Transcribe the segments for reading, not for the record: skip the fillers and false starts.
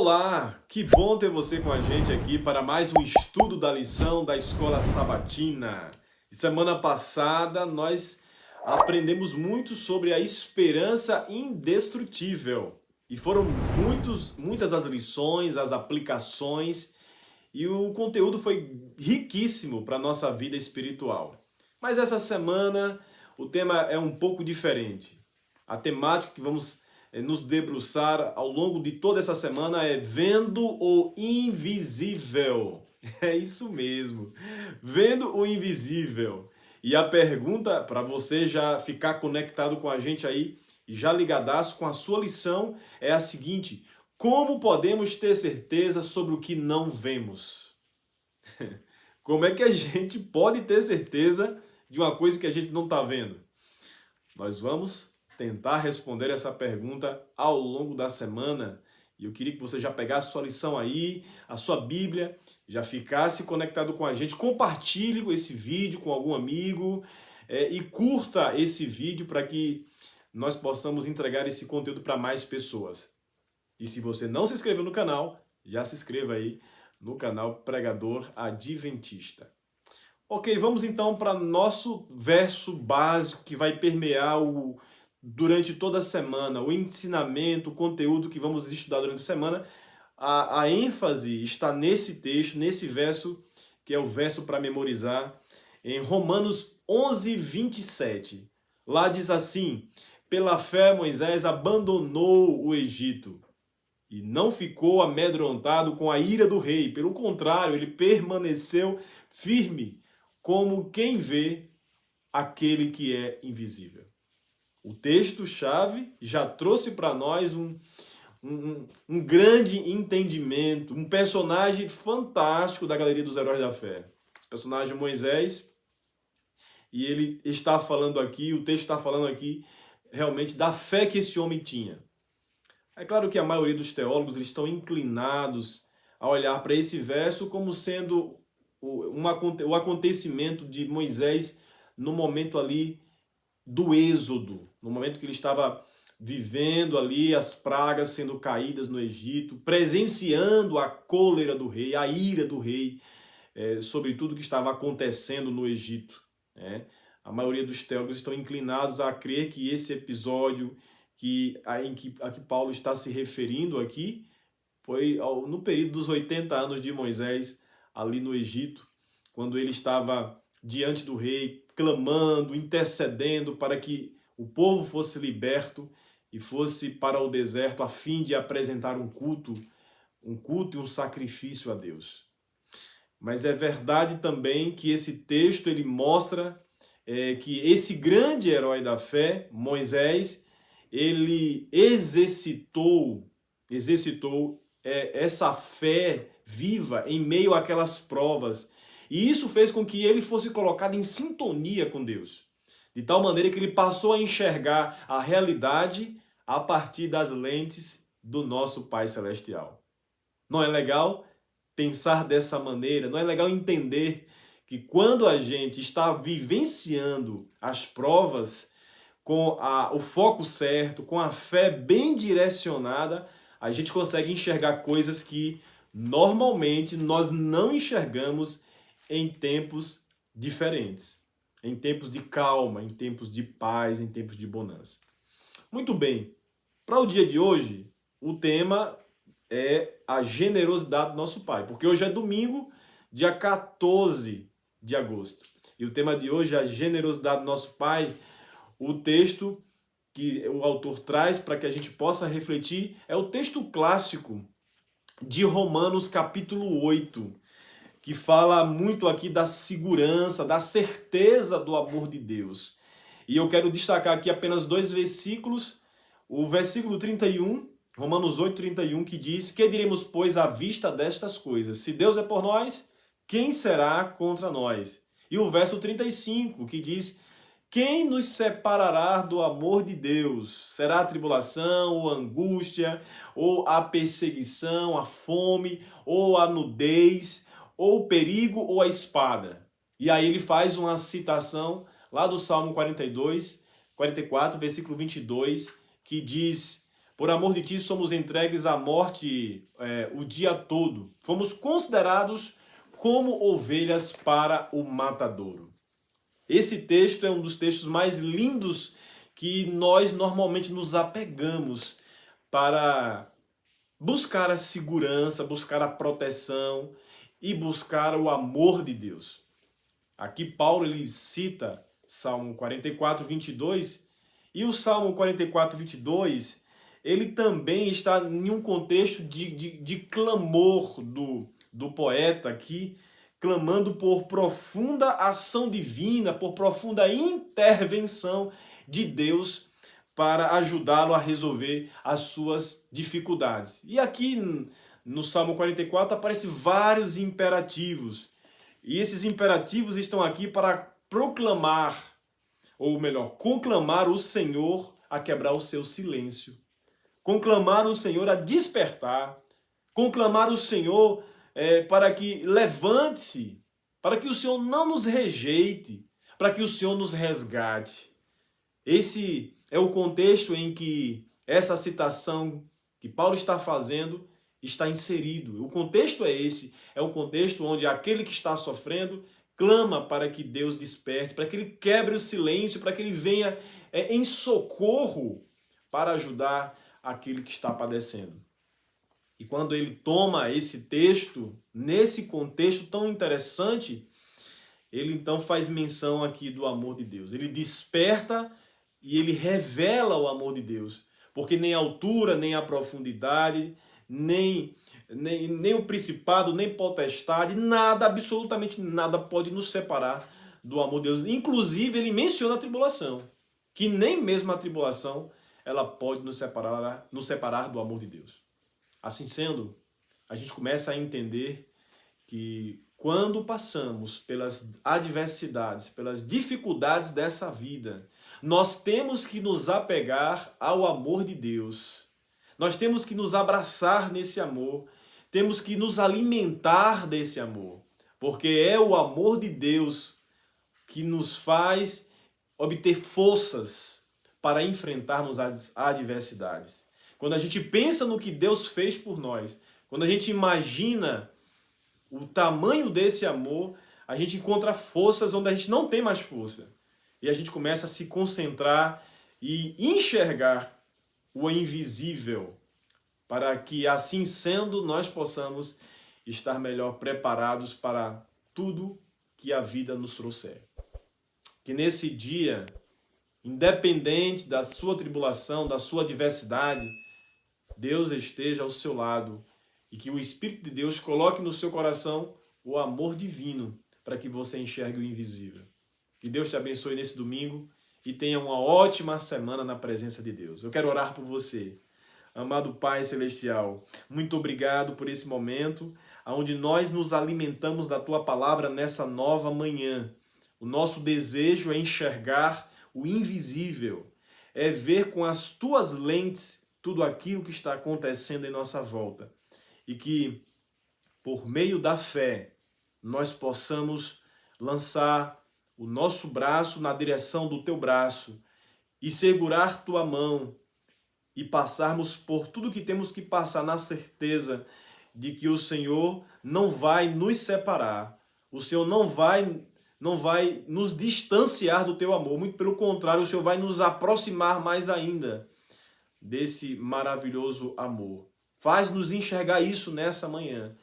Olá, que bom ter você com a gente aqui para mais um estudo da lição da Escola Sabatina. E semana passada nós aprendemos muito sobre a esperança indestrutível. E foram muitas as lições, as aplicações e o conteúdo foi riquíssimo para a nossa vida espiritual. Mas essa semana o tema é um pouco diferente. A temática que vamos nos debruçar ao longo de toda essa semana é vendo o invisível. É isso mesmo, vendo o invisível. E a pergunta para você já ficar conectado com a gente aí e já ligadaço com a sua lição é a seguinte: como podemos ter certeza sobre o que não vemos? Como é que a gente pode ter certeza de uma coisa que a gente não está vendo? Nós vamos tentar responder essa pergunta ao longo da semana. E eu queria que você já pegasse sua lição aí, a sua Bíblia, já ficasse conectado com a gente. Compartilhe esse vídeo com algum amigo e curta esse vídeo para que nós possamos entregar esse conteúdo para mais pessoas. E se você não se inscreveu no canal, já se inscreva aí no canal Pregador Adventista. Ok, vamos então para nosso verso básico que vai permear durante toda a semana, o ensinamento, o conteúdo que vamos estudar durante a semana. A ênfase está nesse texto, nesse verso, que é o verso para memorizar, em Romanos 11, 27. Lá diz assim: pela fé Moisés abandonou o Egito e não ficou amedrontado com a ira do rei. Pelo contrário, ele permaneceu firme, como quem vê aquele que é invisível. O texto-chave já trouxe para nós um grande entendimento, um personagem fantástico da galeria dos heróis da fé. Esse personagem Moisés, e ele está falando aqui, o texto está falando aqui realmente da fé que esse homem tinha. É claro que a maioria dos teólogos eles estão inclinados a olhar para esse verso como sendo o acontecimento de Moisés no momento ali do êxodo, no momento que ele estava vivendo ali as pragas sendo caídas no Egito, presenciando a cólera do rei, a ira do rei sobre tudo que estava acontecendo no Egito. A maioria dos teólogos estão inclinados a crer que esse episódio a que Paulo está se referindo aqui foi no período dos 80 anos de Moisés, ali no Egito, quando ele estava diante do rei, clamando, intercedendo para que o povo fosse liberto e fosse para o deserto a fim de apresentar um culto e um sacrifício a Deus. Mas é verdade também que esse texto ele mostra que esse grande herói da fé, Moisés, ele exercitou essa fé viva em meio àquelas provas. E isso fez com que ele fosse colocado em sintonia com Deus. De tal maneira que ele passou a enxergar a realidade a partir das lentes do nosso Pai Celestial. Não é legal pensar dessa maneira? Não é legal entender que quando a gente está vivenciando as provas com o foco certo, com a fé bem direcionada, a gente consegue enxergar coisas que normalmente nós não enxergamos em tempos diferentes, em tempos de calma, em tempos de paz, em tempos de bonança. Muito bem, para o dia de hoje, o tema é a generosidade do nosso Pai, porque hoje é domingo, dia 14 de agosto. E o tema de hoje é a generosidade do nosso Pai. O texto que o autor traz para que a gente possa refletir é o texto clássico de Romanos capítulo 8, que fala muito aqui da segurança, da certeza do amor de Deus. E eu quero destacar aqui apenas dois versículos. O versículo 31, Romanos 8, 31, que diz: que diremos, pois, à vista destas coisas? Se Deus é por nós, quem será contra nós? E o verso 35, que diz: quem nos separará do amor de Deus? Será a tribulação, ou a angústia, ou a perseguição, a fome, ou a nudez, ou o perigo, ou a espada? E aí ele faz uma citação lá do Salmo 44, versículo 22, que diz: Por amor de ti somos entregues à morte o dia todo. Fomos considerados como ovelhas para o matadouro. Esse texto é um dos textos mais lindos que nós normalmente nos apegamos para buscar a segurança, buscar a proteção e buscar o amor de Deus. Aqui Paulo ele cita Salmo 44, 22, e o Salmo 44, 22, ele também está em um contexto de clamor do poeta aqui, clamando por profunda ação divina, por profunda intervenção de Deus para ajudá-lo a resolver as suas dificuldades. E aqui no Salmo 44 aparecem vários imperativos. E esses imperativos estão aqui para proclamar, ou melhor, conclamar o Senhor a quebrar o seu silêncio. Conclamar o Senhor a despertar. Conclamar o Senhor para que levante-se, para que o Senhor não nos rejeite, para que o Senhor nos resgate. Esse é o contexto em que essa citação que Paulo está fazendo está inserido. O contexto é esse, é um contexto onde aquele que está sofrendo clama para que Deus desperte, para que ele quebre o silêncio, para que ele venha em socorro para ajudar aquele que está padecendo. E quando ele toma esse texto, nesse contexto tão interessante, ele então faz menção aqui do amor de Deus. Ele desperta e ele revela o amor de Deus. Porque nem a altura, nem a profundidade, nem o principado, nem potestade, nada, absolutamente nada pode nos separar do amor de Deus. Inclusive, ele menciona a tribulação, que nem mesmo a tribulação ela pode nos separar do amor de Deus. Assim sendo, a gente começa a entender que quando passamos pelas adversidades, pelas dificuldades dessa vida, nós temos que nos apegar ao amor de Deus. Nós temos que nos abraçar nesse amor, temos que nos alimentar desse amor, porque é o amor de Deus que nos faz obter forças para enfrentarmos as adversidades. Quando a gente pensa no que Deus fez por nós, quando a gente imagina o tamanho desse amor, a gente encontra forças onde a gente não tem mais força. E a gente começa a se concentrar e enxergar o invisível, para que assim sendo nós possamos estar melhor preparados para tudo que a vida nos trouxer. Que nesse dia, independente da sua tribulação, da sua adversidade, Deus esteja ao seu lado e que o Espírito de Deus coloque no seu coração o amor divino para que você enxergue o invisível. Que Deus te abençoe nesse domingo e tenha uma ótima semana na presença de Deus. Eu quero orar por você. Amado Pai Celestial, muito obrigado por esse momento onde nós nos alimentamos da Tua Palavra nessa nova manhã. O nosso desejo é enxergar o invisível, é ver com as Tuas lentes tudo aquilo que está acontecendo em nossa volta. E que, por meio da fé, nós possamos lançar o nosso braço na direção do Teu braço e segurar Tua mão e passarmos por tudo que temos que passar na certeza de que o Senhor não vai nos separar. O Senhor não vai nos distanciar do Teu amor. Muito pelo contrário, o Senhor vai nos aproximar mais ainda desse maravilhoso amor. Faz-nos enxergar isso nessa manhã.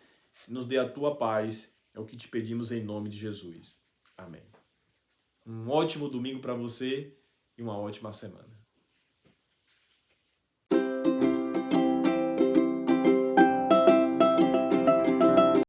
Nos dê a Tua paz. É o que te pedimos em nome de Jesus. Amém. Um ótimo domingo para você e uma ótima semana.